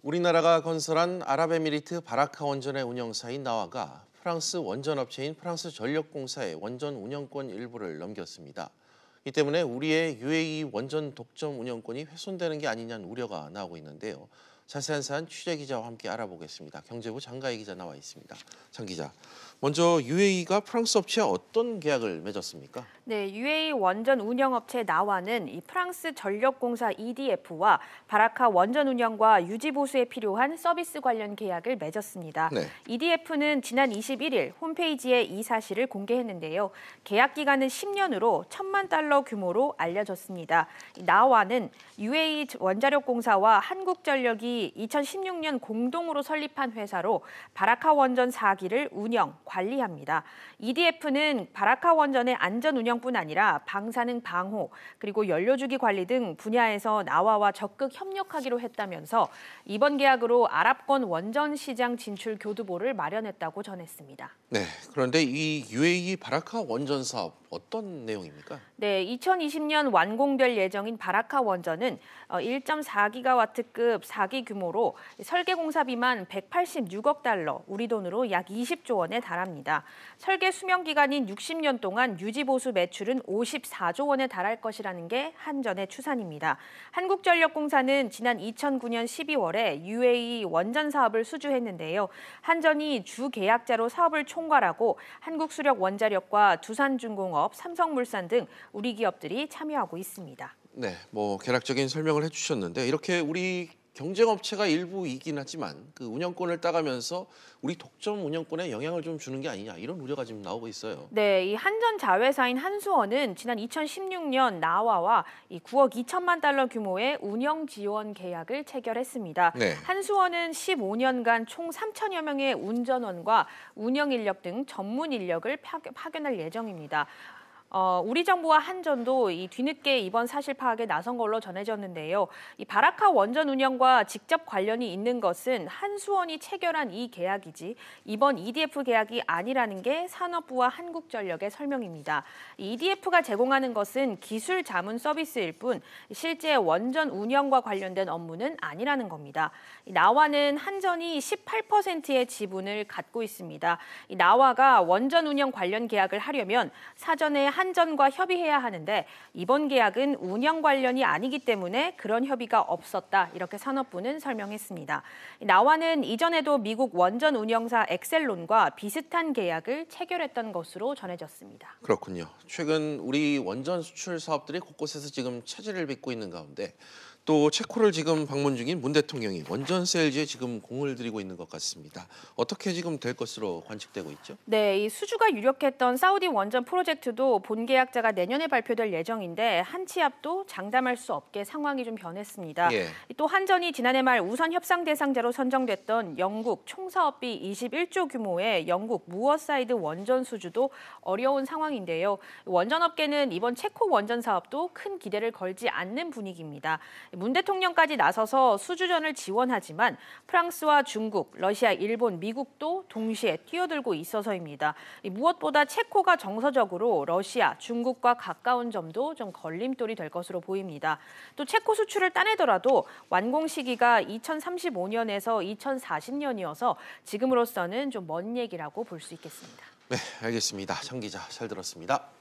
우리나라가 건설한 아랍에미리트 바라카 원전의 운영사인 나와가 프랑스 원전업체인 프랑스전력공사의 원전 운영권 일부를 넘겼습니다. 이 때문에 우리의 UAE 원전 독점 운영권이 훼손되는 게 아니냐는 우려가 나오고 있는데요. 자세한 사안 취재 기자와 함께 알아보겠습니다. 경제부 장가희 기자 나와 있습니다. 장 기자, 먼저 UAE가 프랑스 업체와 어떤 계약을 맺었습니까? 네, UAE 원전 운영업체 나와는 이 프랑스 전력공사 EDF와 바라카 원전 운영과 유지 보수에 필요한 서비스 관련 계약을 맺었습니다. 네. EDF는 지난 21일 홈페이지에 이 사실을 공개했는데요. 계약 기간은 10년으로 1,000만 달러 규모로 알려졌습니다. 나와는 UAE 원자력공사와 한국전력이 2016년 공동으로 설립한 회사로 바라카 원전 4기를 운영, 관리합니다. EDF는 바라카 원전의 안전 운영뿐 아니라 방사능 방호, 그리고 연료주기 관리 등 분야에서 나와와 적극 협력하기로 했다면서 이번 계약으로 아랍권 원전 시장 진출 교두보를 마련했다고 전했습니다. 네, 그런데 이 UAE 바라카 원전 사업 어떤 내용입니까? 네, 2020년 완공될 예정인 바라카 원전은 1.4기가와트급 4기 규모로 설계 공사비만 186억 달러, 우리 돈으로 약 20조 원에 달합니다. 설계 수명 기간인 60년 동안 유지 보수 매출은 54조 원에 달할 것이라는 게 한전의 추산입니다. 한국전력공사는 지난 2009년 12월에 UAE 원전 사업을 수주했는데요. 한전이 주 계약자로 사업을 총괄하고 한국수력원자력과 두산중공업, 삼성물산 등 우리 기업들이 참여하고 있습니다. 네, 개략적인 설명을 해주셨는데 이렇게 우리 경쟁업체가 일부 이긴 하지만 그 운영권을 따가면서 우리 독점 운영권에 영향을 좀 주는 게 아니냐 이런 우려가 지금 나오고 있어요. 네, 이 한전 자회사인 한수원은 지난 2016년 나와와 9억 2천만 달러 규모의 운영 지원 계약을 체결했습니다. 네. 한수원은 15년간 총 3천여 명의 운전원과 운영 인력 등 전문 인력을 파견할 예정입니다. 우리 정부와 한전도 이 뒤늦게 이번 사실 파악에 나선 걸로 전해졌는데요. 이 바라카 원전 운영과 직접 관련이 있는 것은 한수원이 체결한 이 계약이지 이번 EDF 계약이 아니라는 게 산업부와 한국전력의 설명입니다. 이 EDF가 제공하는 것은 기술 자문 서비스일 뿐 실제 원전 운영과 관련된 업무는 아니라는 겁니다. 이 나와는 한전이 18%의 지분을 갖고 있습니다. 이 나와가 원전 운영 관련 계약을 하려면 사전에 한전과 협의해야 하는데 이번 계약은 운영 관련이 아니기 때문에 그런 협의가 없었다, 이렇게 산업부는 설명했습니다. 나와는 이전에도 미국 원전 운영사 엑셀론과 비슷한 계약을 체결했던 것으로 전해졌습니다. 그렇군요. 최근 우리 원전 수출 사업들이 곳곳에서 지금 차질을 빚고 있는 가운데 또 체코를 지금 방문 중인 문 대통령이 원전 셀지에 지금 공을 들이고 있는 것 같습니다. 어떻게 지금 될 것으로 관측되고 있죠? 네, 이 수주가 유력했던 사우디 원전 프로젝트도 본계약자가 내년에 발표될 예정인데 한치 앞도 장담할 수 없게 상황이 좀 변했습니다. 예. 또 한전이 지난해 말 우선 협상 대상자로 선정됐던 영국 총사업비 21조 규모의 영국 무어사이드 원전 수주도 어려운 상황인데요. 원전업계는 이번 체코 원전 사업도 큰 기대를 걸지 않는 분위기입니다. 문 대통령까지 나서서 수주전을 지원하지만 프랑스와 중국, 러시아, 일본, 미국도 동시에 뛰어들고 있어서입니다. 무엇보다 체코가 정서적으로 러시아, 중국과 가까운 점도 좀 걸림돌이 될 것으로 보입니다. 또 체코 수출을 따내더라도 완공 시기가 2035년에서 2040년이어서 지금으로서는 좀 먼 얘기라고 볼 수 있겠습니다. 네, 알겠습니다. 장 기자 잘 들었습니다.